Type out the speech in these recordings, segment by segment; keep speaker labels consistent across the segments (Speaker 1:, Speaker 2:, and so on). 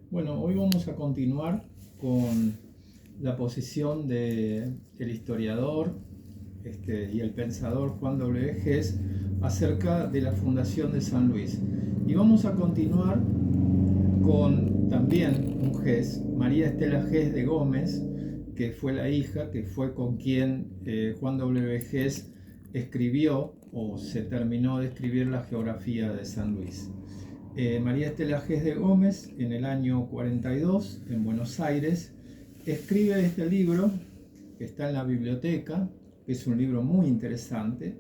Speaker 1: Bueno, hoy vamos a continuar con la posición del historiador y el pensador Juan W. Hess acerca de la fundación de San Luis. Y vamos a continuar con también un Hess, María Estela Hess de Gómez, que fue la hija, que fue con quien Juan W. Hess escribió o se terminó de escribir la geografía de San Luis. María Estela Hess de Gómez, en el año 42, en Buenos Aires, escribe este libro, que está en la biblioteca, que es un libro muy interesante,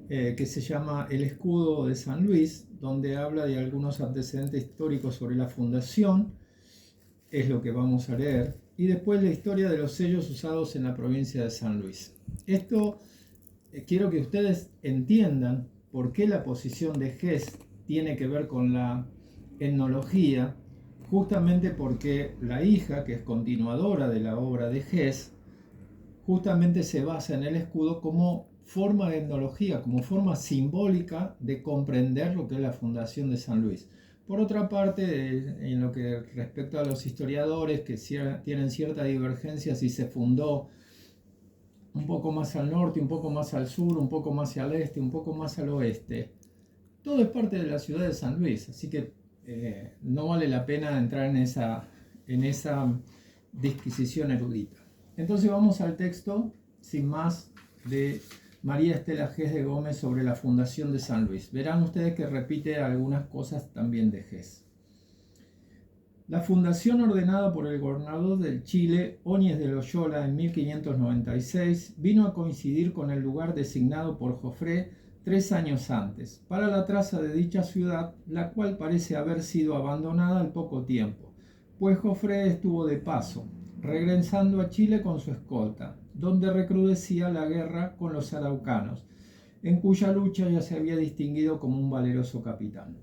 Speaker 1: que se llama El escudo de San Luis, donde habla de algunos antecedentes históricos sobre la fundación, es lo que vamos a leer, y después la historia de los sellos usados en la provincia de San Luis. Esto quiero que ustedes entiendan por qué la posición de Hess tiene que ver con la etnología, justamente porque la hija, que es continuadora de la obra de Hess, justamente se basa en el escudo como forma de etnología, como forma simbólica de comprender lo que es la fundación de San Luis. Por otra parte, en lo que respecta a los historiadores que tienen cierta divergencia si se fundó un poco más al norte, un poco más al sur, un poco más al este, un poco más al oeste. Todo es parte de la ciudad de San Luis, así que no vale la pena entrar en esa disquisición erudita. Entonces vamos al texto, sin más, de María Estela Hess de Gómez sobre la fundación de San Luis. Verán ustedes que repite algunas cosas también de Hess. La fundación ordenada por el gobernador del Chile, Óñez de Loyola, en 1596, vino a coincidir con el lugar designado por Jofré 3 años antes, para la traza de dicha ciudad, la cual parece haber sido abandonada al poco tiempo, pues Jofré estuvo de paso, regresando a Chile con su escolta, donde recrudecía la guerra con los araucanos, en cuya lucha ya se había distinguido como un valeroso capitán.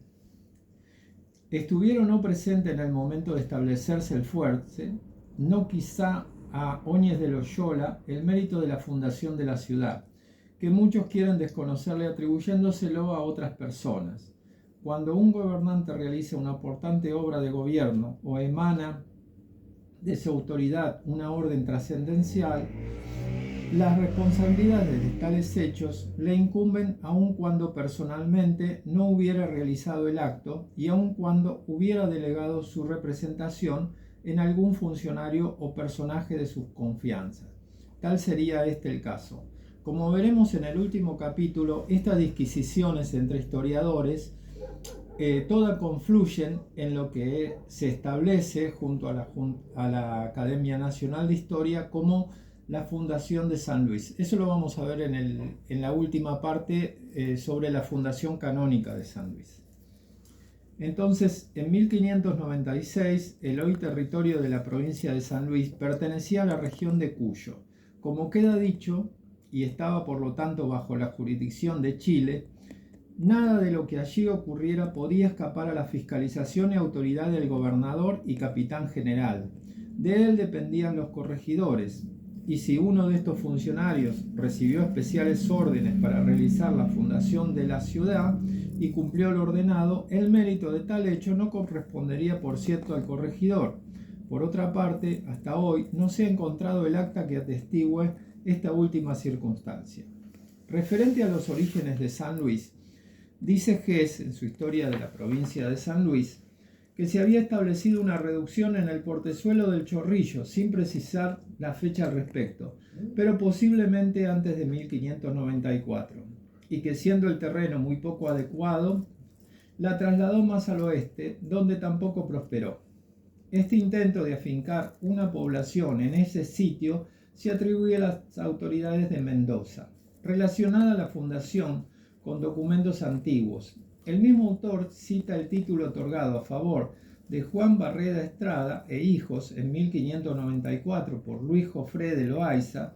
Speaker 1: Estuvieron no presentes en el momento de establecerse el fuerte, no quizá a Óñez de Loyola, el mérito de la fundación de la ciudad, que muchos quieren desconocerle atribuyéndoselo a otras personas. Cuando un gobernante realiza una importante obra de gobierno o emana de su autoridad una orden trascendencial, las responsabilidades de tales hechos le incumben aun cuando personalmente no hubiera realizado el acto y aun cuando hubiera delegado su representación en algún funcionario o personaje de sus confianzas. Tal sería este el caso. Como veremos en el último capítulo, estas disquisiciones entre historiadores todas confluyen en lo que se establece junto a la Academia Nacional de Historia como la fundación de San Luis. Eso lo vamos a ver en la última parte sobre la fundación canónica de San Luis. Entonces, en 1596, el hoy territorio de la provincia de San Luis pertenecía a la región de Cuyo. Como queda dicho, y estaba por lo tanto bajo la jurisdicción de Chile, nada de lo que allí ocurriera podía escapar a la fiscalización y autoridad del gobernador y capitán general. De él dependían los corregidores, y si uno de estos funcionarios recibió especiales órdenes para realizar la fundación de la ciudad y cumplió lo ordenado, el mérito de tal hecho no correspondería, por cierto, al corregidor. Por otra parte, hasta hoy no se ha encontrado el acta que atestigue esta última circunstancia. Referente a los orígenes de San Luis, dice Hess en su historia de la provincia de San Luis que se había establecido una reducción en el portezuelo del Chorrillo, sin precisar la fecha al respecto, pero posiblemente antes de 1594, y que siendo el terreno muy poco adecuado, la trasladó más al oeste, donde tampoco prosperó. Este intento de afincar una población en ese sitio se atribuye a las autoridades de Mendoza, relacionada a la fundación con documentos antiguos. El mismo autor cita el título otorgado a favor de Juan Barreda Estrada e hijos en 1594 por Luis Jofré de Loaiza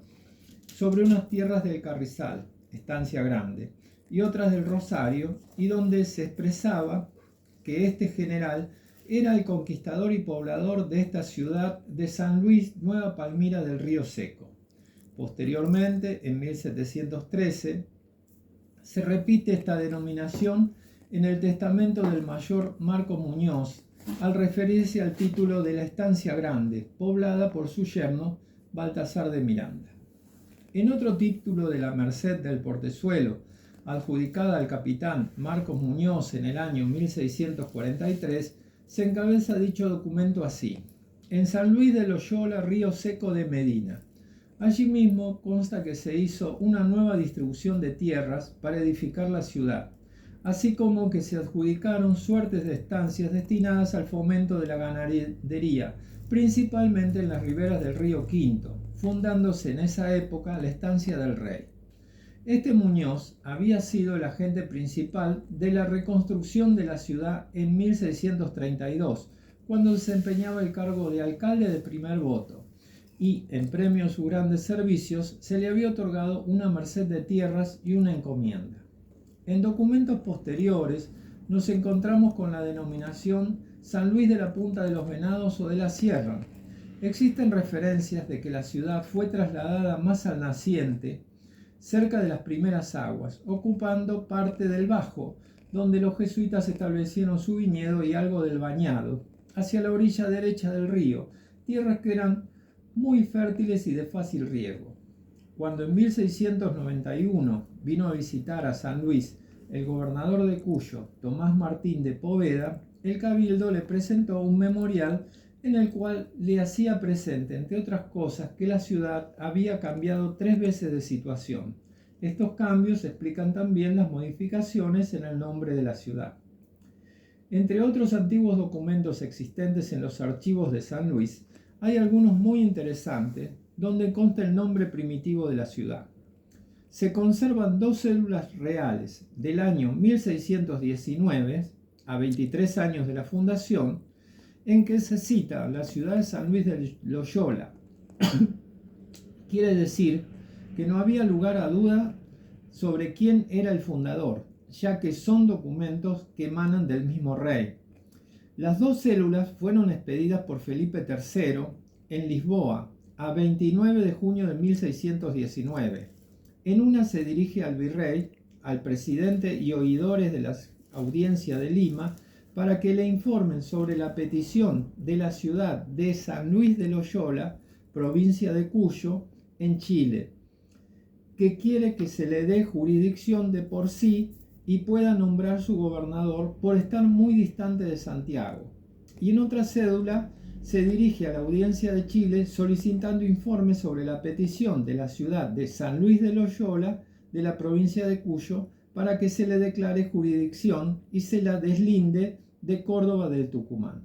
Speaker 1: sobre unas tierras del Carrizal, Estancia Grande, y otras del Rosario, y donde se expresaba que este general era el conquistador y poblador de esta ciudad de San Luis, Nueva Palmira del Río Seco. Posteriormente, en 1713, se repite esta denominación en el testamento del mayor Marco Muñoz, al referirse al título de la Estancia Grande, poblada por su yerno Baltasar de Miranda. En otro título de la Merced del Portezuelo, adjudicada al capitán Marcos Muñoz en el año 1643, se encabeza dicho documento así: en San Luis de Loyola, Río Seco de Medina. Allí mismo consta que se hizo una nueva distribución de tierras para edificar la ciudad, así como que se adjudicaron suertes de estancias destinadas al fomento de la ganadería, principalmente en las riberas del río Quinto, fundándose en esa época la estancia del rey. Este Muñoz había sido el agente principal de la reconstrucción de la ciudad en 1632, cuando desempeñaba el cargo de alcalde de primer voto, y en premio a sus grandes servicios se le había otorgado una merced de tierras y una encomienda. En documentos posteriores nos encontramos con la denominación San Luis de la Punta de los Venados o de la Sierra. Existen referencias de que la ciudad fue trasladada más al naciente, cerca de las primeras aguas, ocupando parte del Bajo, donde los jesuitas establecieron su viñedo, y algo del Bañado, hacia la orilla derecha del río, tierras que eran muy fértiles y de fácil riego. Cuando en 1691 vino a visitar a San Luis el gobernador de Cuyo, Tomás Martín de Poveda, el cabildo le presentó un memorial en el cual le hacía presente, entre otras cosas, que la ciudad había cambiado 3 veces de situación. Estos cambios explican también las modificaciones en el nombre de la ciudad. Entre otros antiguos documentos existentes en los archivos de San Luis, hay algunos muy interesantes donde consta el nombre primitivo de la ciudad. Se conservan 2 cédulas reales del año 1619, a 23 años de la fundación, en que se cita la ciudad de San Luis de Loyola. Quiere decir que no había lugar a duda sobre quién era el fundador, ya que son documentos que emanan del mismo rey. Las 2 células fueron expedidas por Felipe III en Lisboa a 29 de junio de 1619. En una se dirige al virrey, al presidente y oidores de la audiencia de Lima, para que le informen sobre la petición de la ciudad de San Luis de Loyola, provincia de Cuyo, en Chile, que quiere que se le dé jurisdicción de por sí y pueda nombrar su gobernador por estar muy distante de Santiago. Y en otra cédula se dirige a la audiencia de Chile solicitando informes sobre la petición de la ciudad de San Luis de Loyola, de la provincia de Cuyo, para que se le declare jurisdicción y se la deslinde de Córdoba del Tucumán.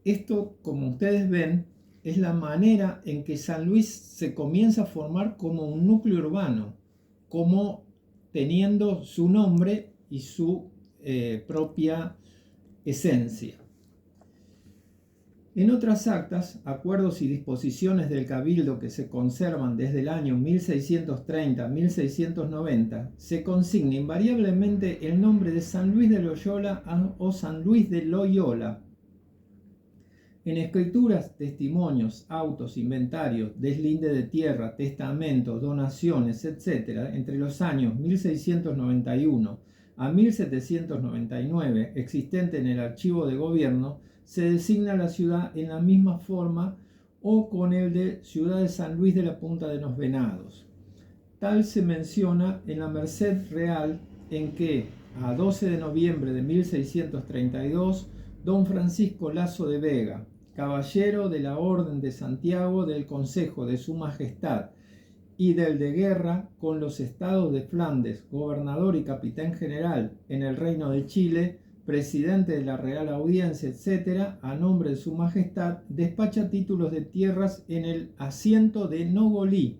Speaker 1: Esto, como ustedes ven, es la manera en que San Luis se comienza a formar como un núcleo urbano, como teniendo su nombre y su propia esencia. En otras actas, acuerdos y disposiciones del Cabildo que se conservan desde el año 1630 a 1690, se consigna invariablemente el nombre de San Luis de Loyola o San Luis de Loyola. En escrituras, testimonios, autos, inventarios, deslinde de tierra, testamentos, donaciones, etc., entre los años 1691 a 1799, existente en el archivo de gobierno, se designa la ciudad en la misma forma o con el de Ciudad de San Luis de la Punta de los Venados. Tal se menciona en la Merced Real, en que, a 12 de noviembre de 1632, don Francisco Lazo de Vega, caballero de la Orden de Santiago del Consejo de Su Majestad y del de guerra con los estados de Flandes, gobernador y capitán general en el Reino de Chile, presidente de la Real Audiencia, etc., a nombre de Su Majestad, despacha títulos de tierras en el asiento de Nogolí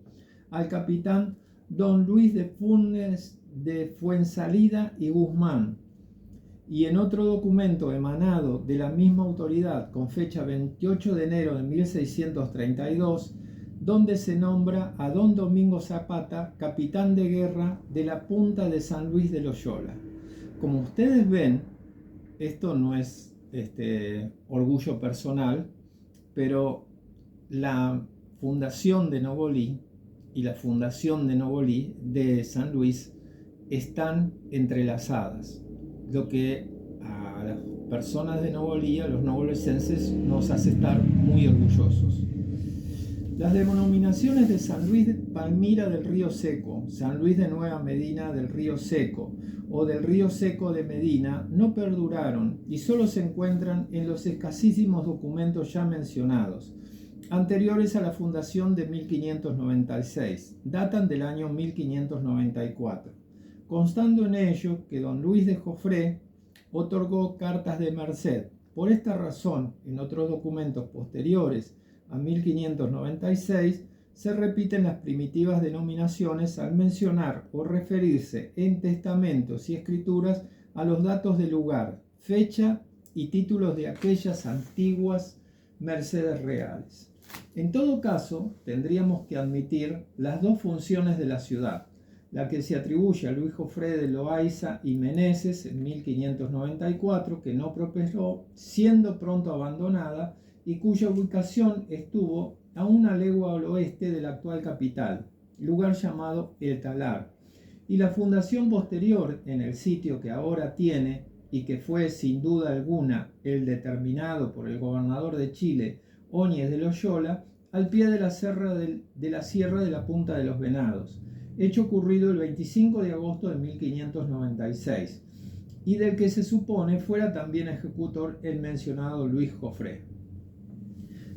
Speaker 1: al capitán don Luis de Funes de Fuensalida y Guzmán, y en otro documento emanado de la misma autoridad con fecha 28 de enero de 1632, donde se nombra a don Domingo Zapata, capitán de guerra de la Punta de San Luis de Loyola. Como ustedes ven, esto no es orgullo personal, pero la fundación de Nogolí y la fundación de Nogolí de San Luis están entrelazadas, lo que a las personas de Novolía, los novolesenses, nos hace estar muy orgullosos. Las denominaciones de San Luis de Palmira del Río Seco, San Luis de Nueva Medina del Río Seco o del Río Seco de Medina no perduraron y solo se encuentran en los escasísimos documentos ya mencionados, anteriores a la fundación de 1596, datan del año 1594, constando en ello que don Luis de Joffre otorgó cartas de merced. Por esta razón, en otros documentos posteriores a 1596, se repiten las primitivas denominaciones al mencionar o referirse en testamentos y escrituras a los datos de lugar, fecha y títulos de aquellas antiguas mercedes reales. En todo caso, tendríamos que admitir las dos funciones de la ciudad, la que se atribuye a Luis Joffre de Loayza y Meneses en 1594, que no prosperó, siendo pronto abandonada, y cuya ubicación estuvo a una legua al oeste de la actual capital, lugar llamado El Talar, y la fundación posterior en el sitio que ahora tiene y que fue sin duda alguna el determinado por el gobernador de Chile, Óñez de Loyola, al pie de la sierra de la Punta de los Venados, hecho ocurrido el 25 de agosto de 1596, y del que se supone fuera también ejecutor el mencionado Luis Joffre.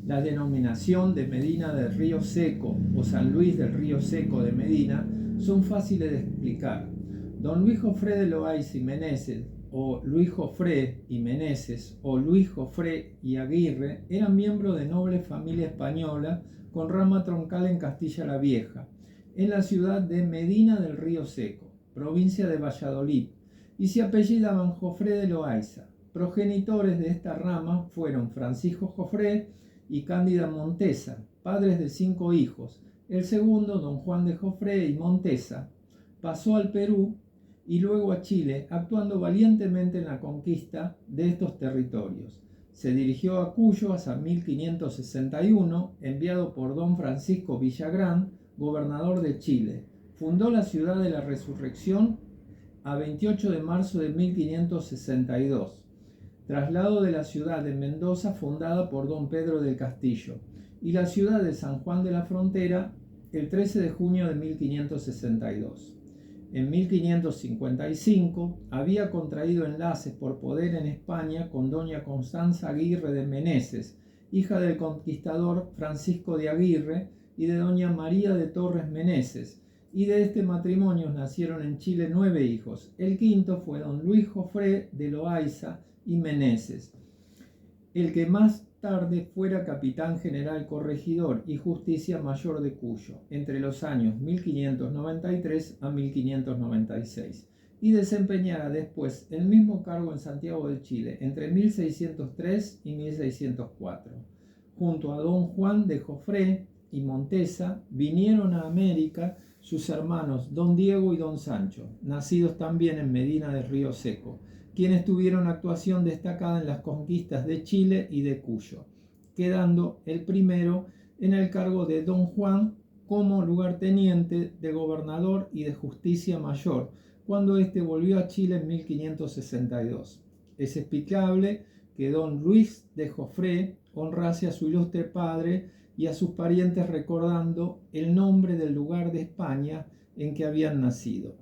Speaker 1: La denominación de Medina del Río Seco o San Luis del Río Seco de Medina son fáciles de explicar. Don Luis Joffre de Loayza y Meneses, o Luis Joffre y Meneses, o Luis Joffre y Aguirre, eran miembros de noble familia española con rama troncal en Castilla la Vieja, en la ciudad de Medina del Río Seco, provincia de Valladolid, y se apellidaban Joffre de Loayza. Progenitores de esta rama fueron Francisco Joffre y Cándida Montesa, padres de 5 hijos. El segundo, don Juan de Joffre y Montesa, pasó al Perú y luego a Chile, actuando valientemente en la conquista de estos territorios. Se dirigió a Cuyo hasta 1561, enviado por don Francisco Villagrán, gobernador de Chile. Fundó la ciudad de la Resurrección a 28 de marzo de 1562. Traslado de la ciudad de Mendoza, fundada por don Pedro del Castillo, y la ciudad de San Juan de la Frontera el 13 de junio de 1562. En 1555 había contraído enlaces por poder en España con doña Constanza Aguirre de Meneses, hija del conquistador Francisco de Aguirre y de doña María de Torres Meneses, y de este matrimonio nacieron en Chile 9 hijos. El quinto fue don Luis Joffre de Loayza y Meneses, el que más tarde fuera capitán general corregidor y justicia mayor de Cuyo, entre los años 1593 a 1596, y desempeñara después el mismo cargo en Santiago de Chile, entre 1603 y 1604. Junto a don Juan de Joffre y Montesa vinieron a América sus hermanos don Diego y don Sancho, nacidos también en Medina del Río Seco, quienes tuvieron actuación destacada en las conquistas de Chile y de Cuyo, quedando el primero en el cargo de don Juan como lugarteniente de gobernador y de justicia mayor, cuando éste volvió a Chile en 1562. Es explicable que don Luis de Joffre honrase a su ilustre padre y a sus parientes recordando el nombre del lugar de España en que habían nacido.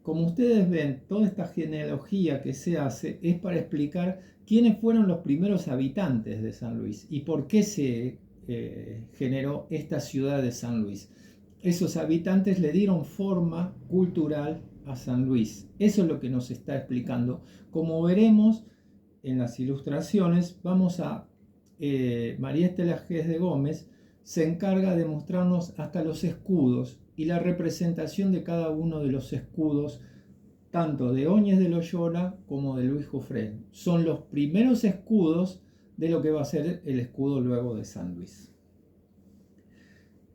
Speaker 1: Como ustedes ven, toda esta genealogía que se hace es para explicar quiénes fueron los primeros habitantes de San Luis y por qué se generó esta ciudad de San Luis. Esos habitantes le dieron forma cultural a San Luis. Eso es lo que nos está explicando. Como veremos en las ilustraciones, María Estela Gés de Gómez se encarga de mostrarnos hasta los escudos y la representación de cada uno de los escudos, tanto de Óñez de Loyola como de Luis Joffre. Son los primeros escudos de lo que va a ser el escudo luego de San Luis.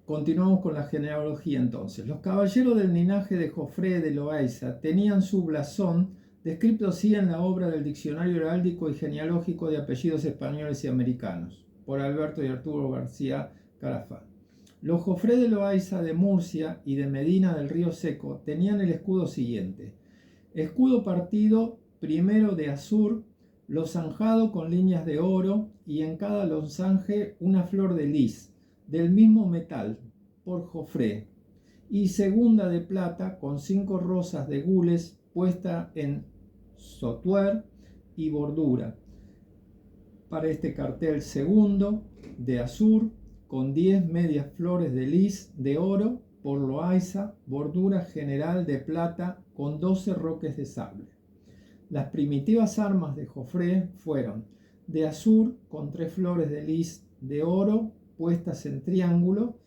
Speaker 1: Continuamos con la genealogía entonces. Los caballeros del linaje de Joffre de Loayza tenían su blasón descrito así en la obra del Diccionario Heráldico y Genealógico de Apellidos Españoles y Americanos, por Alberto y Arturo García Carafá. Los Joffre de Loayza de Murcia y de Medina del Río Seco tenían el escudo siguiente: escudo partido primero de azur lozanjado con líneas de oro y en cada losange una flor de lis, del mismo metal, por Jofré, y segunda de plata con 5 rosas de gules puesta en sotuer y bordura. Para este cartel segundo de azur con 10 medias flores de lis de oro por Loaiza, bordura general de plata con 12 roques de sable. Las primitivas armas de Jofré fueron de azur con 3 flores de lis de oro puestas en triángulo.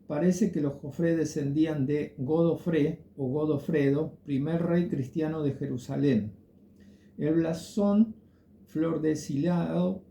Speaker 1: Parece que los Jofré descendían de Godofré o Godofredo, primer rey cristiano de Jerusalén. El blasón flordesilado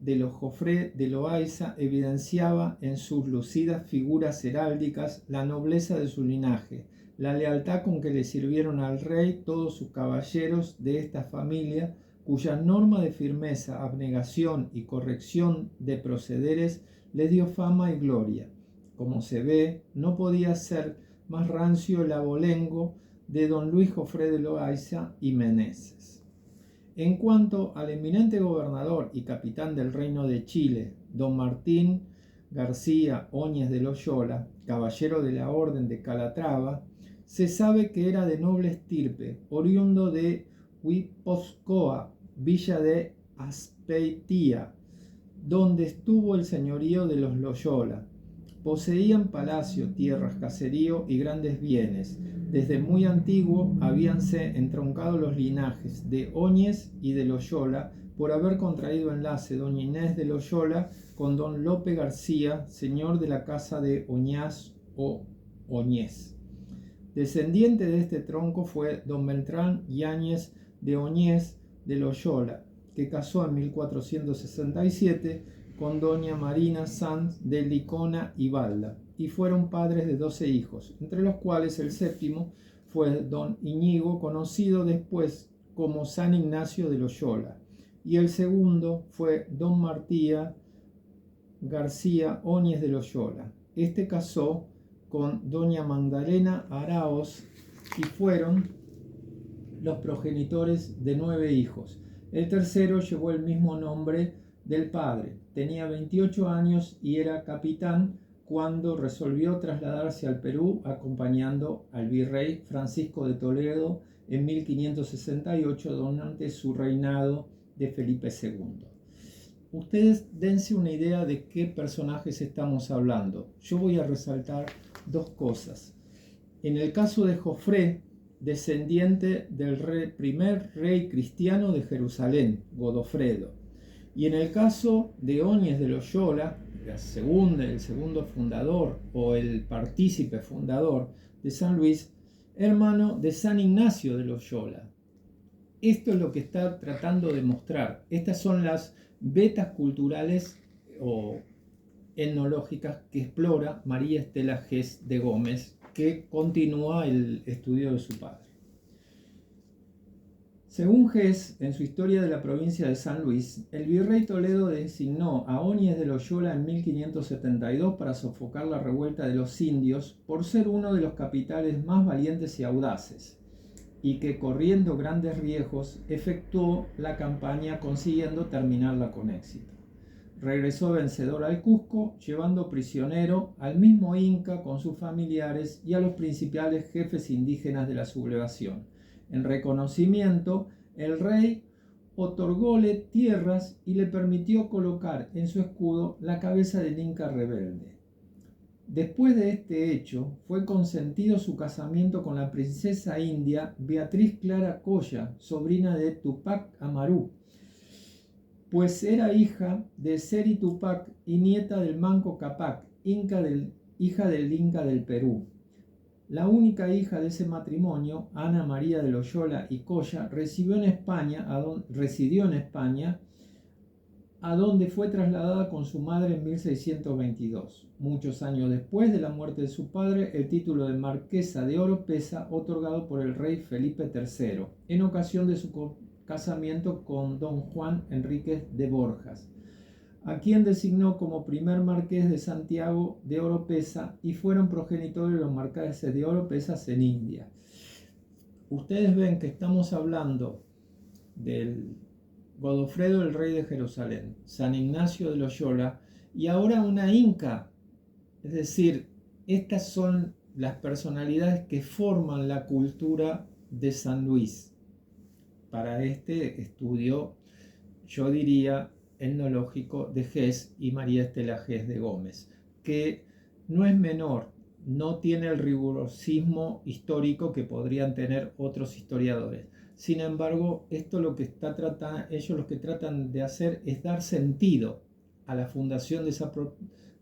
Speaker 1: de los Jofré de Loaiza evidenciaba en sus lucidas figuras heráldicas la nobleza de su linaje, la lealtad con que le sirvieron al rey todos sus caballeros de esta familia, cuya norma de firmeza, abnegación y corrección de procederes les dio fama y gloria. Como se ve, no podía ser más rancio el abolengo de don Luis Jofré de Loaiza y Meneses. En cuanto al eminente gobernador y capitán del Reino de Chile, don Martín García Óñez de Loyola, caballero de la Orden de Calatrava, se sabe que era de noble estirpe, oriundo de Huiposcoa, villa de Azpeitía, donde estuvo el señorío de los Loyola. Poseían palacio, tierras, caserío y grandes bienes. Desde muy antiguo habíanse entroncado los linajes de Óñez y de Loyola por haber contraído enlace doña Inés de Loyola con don Lope García, señor de la casa de Oñaz o Oñez. Descendiente de este tronco fue don Beltrán Yáñez de Oñez de Loyola, que casó en 1467 con doña Marina Sanz de Licona y Balda, y fueron padres de 12 hijos, entre los cuales el séptimo fue don Iñigo, conocido después como San Ignacio de Loyola, y el segundo fue don Martía García Óñez de Loyola. Este casó con doña Magdalena Araoz y fueron los progenitores de 9 hijos. El tercero llevó el mismo nombre del padre. Tenía 28 años y era capitán cuando resolvió trasladarse al Perú acompañando al virrey Francisco de Toledo en 1568 durante su reinado de Felipe II. Ustedes dense una idea de qué personajes estamos hablando. Yo voy a resaltar 2 cosas. En el caso de Jofré, descendiente del primer rey cristiano de Jerusalén, Godofredo. Y en el caso de Óñez de Loyola, el segundo fundador o el partícipe fundador de San Luis, hermano de San Ignacio de Loyola. Esto es lo que está tratando de mostrar. Estas son las vetas culturales o etnológicas que explora María Estela Gess de Gómez, que continúa el estudio de su padre. Según Gess, en su historia de la provincia de San Luis, el virrey Toledo designó a Óñez de Loyola en 1572 para sofocar la revuelta de los indios por ser uno de los capitanes más valientes y audaces, y que corriendo grandes riesgos efectuó la campaña consiguiendo terminarla con éxito. Regresó vencedor al Cusco, llevando prisionero al mismo Inca con sus familiares y a los principales jefes indígenas de la sublevación. En reconocimiento, el rey otorgóle tierras y le permitió colocar en su escudo la cabeza del Inca rebelde. Después de este hecho, fue consentido su casamiento con la princesa india Beatriz Clara Coya, sobrina de Tupac Amaru, pues era hija de Seri Tupac y nieta del Manco Cápac, hija del Inca del Perú. La única hija de ese matrimonio, Ana María de Loyola y Coya, residió en España, a donde fue trasladada con su madre en 1622. Muchos años después de la muerte de su padre, el título de Marquesa de Oropesa, otorgado por el rey Felipe III, en ocasión de su casamiento con don Juan Enríquez de Borjas, a quien designó como primer marqués de Santiago de Oropesa, y fueron progenitores de los marqueses de Oropesa en India. Ustedes ven que estamos hablando del Godofredo el rey de Jerusalén, San Ignacio de Loyola y ahora una inca. Es decir, estas son las personalidades que forman la cultura de San Luis para este estudio, yo diría, etnológico de Gess y María Estela Gess de Gómez, que no es menor, no tiene el rigurosismo histórico que podrían tener otros historiadores. Sin embargo, esto lo que ellos lo que tratan de hacer es dar sentido a la fundación de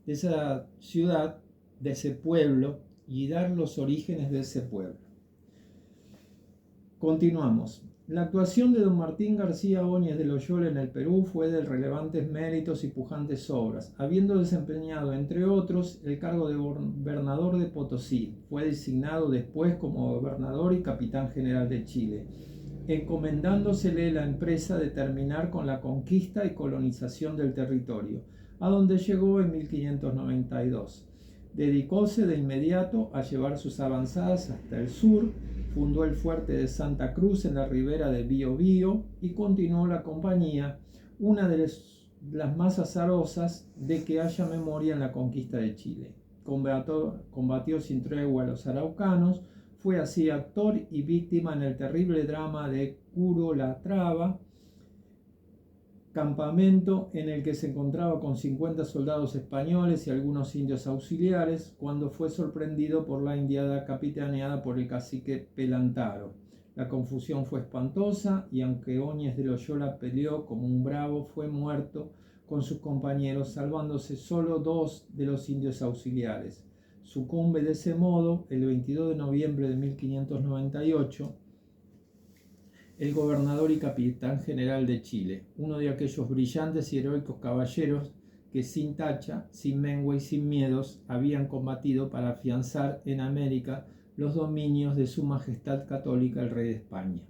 Speaker 1: esa ciudad, de ese pueblo, y dar los orígenes de ese pueblo. Continuamos. La actuación de don Martín García Óñez de Loyola en el Perú fue de relevantes méritos y pujantes obras, habiendo desempeñado, entre otros, el cargo de gobernador de Potosí. Fue designado después como gobernador y capitán general de Chile, encomendándosele la empresa de terminar con la conquista y colonización del territorio, a donde llegó en 1592. Dedicóse de inmediato a llevar sus avanzadas hasta el sur, fundó el fuerte de Santa Cruz en la ribera del Biobío y continuó la compañía, una de las más azarosas de que haya memoria en la conquista de Chile. Combatió sin tregua a los araucanos, fue así actor y víctima en el terrible drama de Curo-La-Trava, campamento en el que se encontraba con 50 soldados españoles y algunos indios auxiliares, cuando fue sorprendido por la indiada capitaneada por el cacique Pelantaro. La confusión fue espantosa y aunque Óñez de Loyola peleó como un bravo, fue muerto con sus compañeros, salvándose solo 2 de los indios auxiliares. Sucumbe de ese modo el 22 de noviembre de 1598 el gobernador y capitán general de Chile, uno de aquellos brillantes y heroicos caballeros que sin tacha, sin mengua y sin miedos habían combatido para afianzar en América los dominios de su majestad católica el rey de España.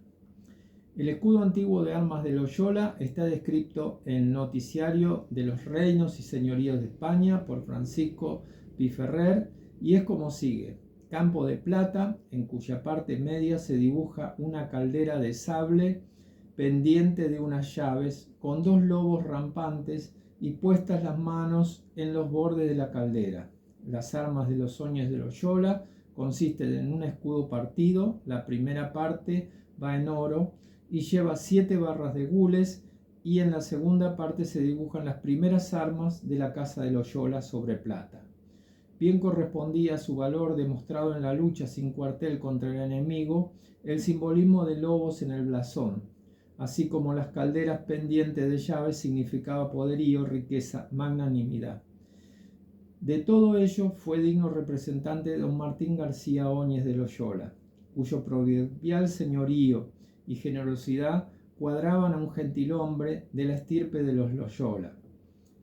Speaker 1: El escudo antiguo de armas de Loyola está descrito en el Noticiario de los Reinos y Señoríos de España por Francisco Piferrer y es como sigue: campo de plata, en cuya parte media se dibuja una caldera de sable pendiente de unas llaves, con 2 lobos rampantes y puestas las manos en los bordes de la caldera. Las armas de los Óñez de Loyola consisten en un escudo partido, la primera parte va en oro y lleva 7 barras de gules, y en la segunda parte se dibujan las primeras armas de la casa de Loyola sobre plata. Bien correspondía a su valor demostrado en la lucha sin cuartel contra el enemigo el simbolismo de lobos en el blasón, así como las calderas pendientes de llaves significaba poderío, riqueza, magnanimidad. De todo ello fue digno representante don Martín García Óñez de Loyola, cuyo proverbial señorío y generosidad cuadraban a un gentilhombre de la estirpe de los Loyola.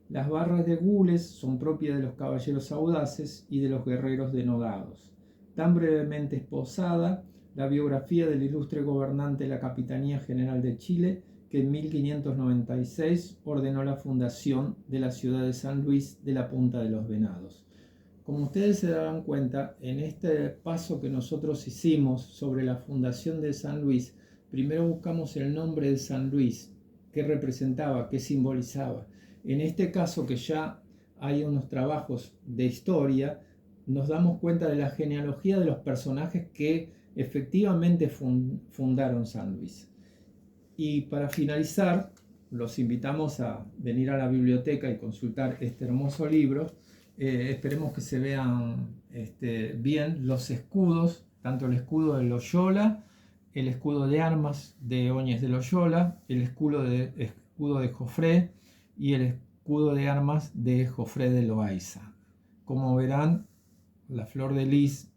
Speaker 1: Las barras de gules son propias de los caballeros audaces y de los guerreros denodados. Tan brevemente esposada la biografía del ilustre gobernante de la Capitanía General de Chile, que en 1596 ordenó la fundación de la ciudad de San Luis de la Punta de los Venados. Como ustedes se darán cuenta, en este paso que nosotros hicimos sobre la fundación de San Luis, primero buscamos el nombre de San Luis, qué representaba, qué simbolizaba. En este caso, que ya hay unos trabajos de historia, nos damos cuenta de la genealogía de los personajes que efectivamente fundaron San Luis. Y para finalizar, los invitamos a venir a la biblioteca y consultar este hermoso libro. Esperemos que se vean bien los escudos, tanto el escudo de Loyola, el escudo de armas de Óñez de Loyola, el escudo de Jofré y el escudo de armas de Jofré de Loaiza. Como verán, la flor de lis,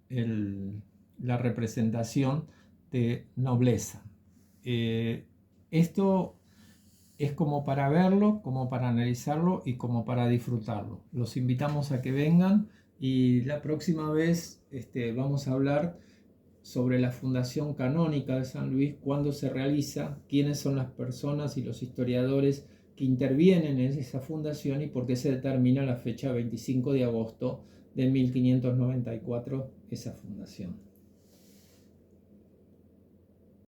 Speaker 1: la representación de nobleza. Esto es como para verlo, como para analizarlo y como para disfrutarlo. Los invitamos a que vengan y la próxima vez vamos a hablar sobre la fundación canónica de San Luis, cuándo se realiza, quiénes son las personas y los historiadores que intervienen en esa fundación y por qué se determina la fecha 25 de agosto de 1594 esa fundación.